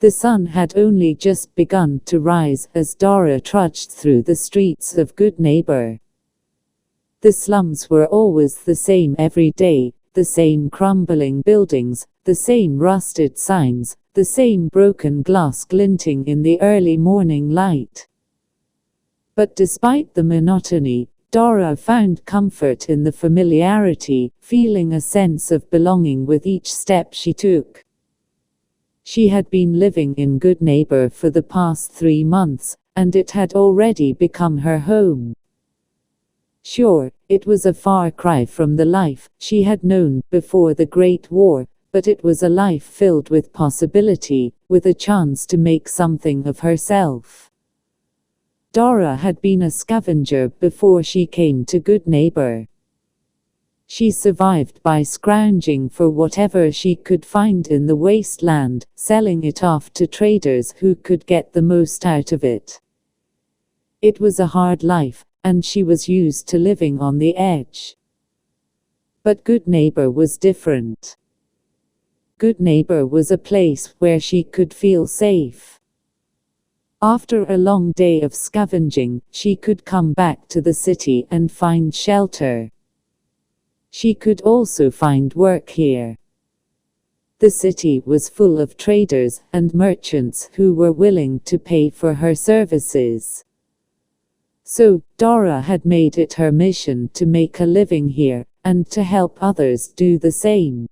The sun had only just begun to rise as Dara trudged through the streets of Goodneighbor. The slums were always the same every day, the same crumbling buildings, the same rusted signs, the same broken glass glinting in the early morning light. But despite the monotony, Dara found comfort in the familiarity, feeling a sense of belonging with each step she took. She had been living in Goodneighbor for the past 3 months, and it had already become her home. Sure, it was a far cry from the life she had known before the Great War, but it was a life filled with possibility, with a chance to make something of herself. Dara had been a scavenger before she came to Goodneighbor. She survived by scrounging for whatever she could find in the wasteland, selling it off to traders who could get the most out of it. It was a hard life, and she was used to living on the edge. But Goodneighbor was different. Goodneighbor was a place where she could feel safe. After a long day of scavenging, she could come back to the city and find shelter. She could also find work here. The city was full of traders and merchants who were willing to pay for her services. So, Dara had made it her mission to make a living here, and to help others do the same.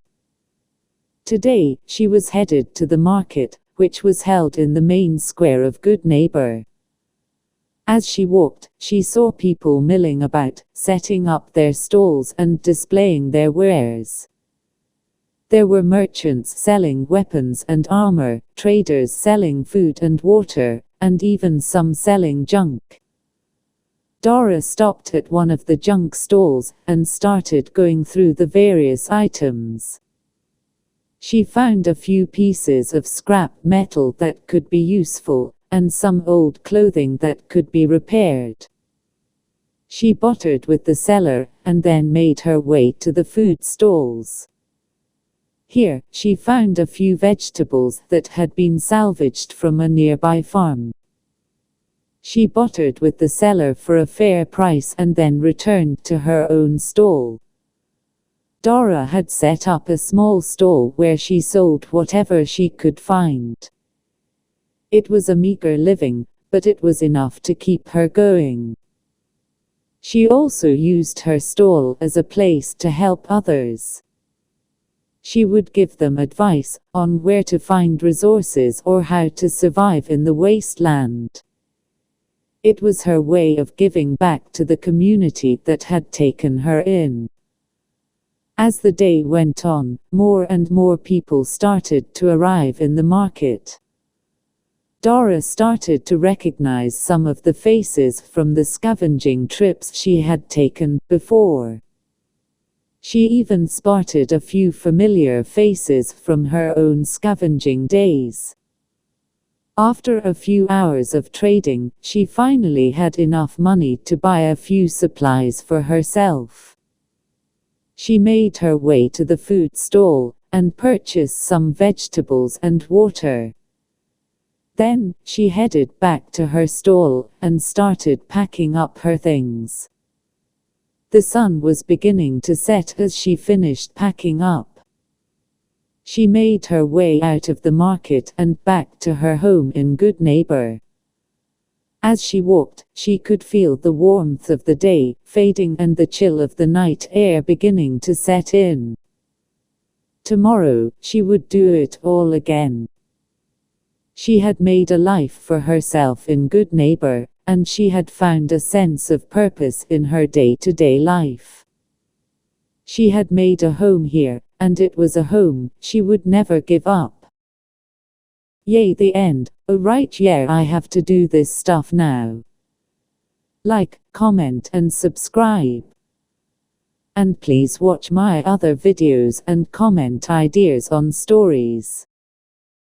Today, she was headed to the market, which was held in the main square of Goodneighbor. As she walked, she saw people milling about, setting up their stalls and displaying their wares. There were merchants selling weapons and armor, traders selling food and water, and even some selling junk. Dara stopped at one of the junk stalls and started going through the various items. She found a few pieces of scrap metal that could be useful, and some old clothing that could be repaired. She bartered with the seller, and then made her way to the food stalls. Here, she found a few vegetables that had been salvaged from a nearby farm. She bartered with the seller for a fair price and then returned to her own stall. Dara had set up a small stall where she sold whatever she could find. It was a meager living, but it was enough to keep her going. She also used her stall as a place to help others. She would give them advice on where to find resources or how to survive in the wasteland. It was her way of giving back to the community that had taken her in. As the day went on, more and more people started to arrive in the market. Dara started to recognize some of the faces from the scavenging trips she had taken before. She even spotted a few familiar faces from her own scavenging days. After a few hours of trading, she finally had enough money to buy a few supplies for herself. She made her way to the food stall, and purchased some vegetables and water. Then, she headed back to her stall, and started packing up her things. The sun was beginning to set as she finished packing up. She made her way out of the market and back to her home in Goodneighbor. As she walked, she could feel the warmth of the day fading and the chill of the night air beginning to set in. Tomorrow, she would do it all again. She had made a life for herself in Goodneighbor, and she had found a sense of purpose in her day-to-day life. She had made a home here, and it was a home she would never give up. Yay, the end. Oh right, yeah, I have to do this stuff now. Like, comment and subscribe. And please watch my other videos and comment ideas on stories.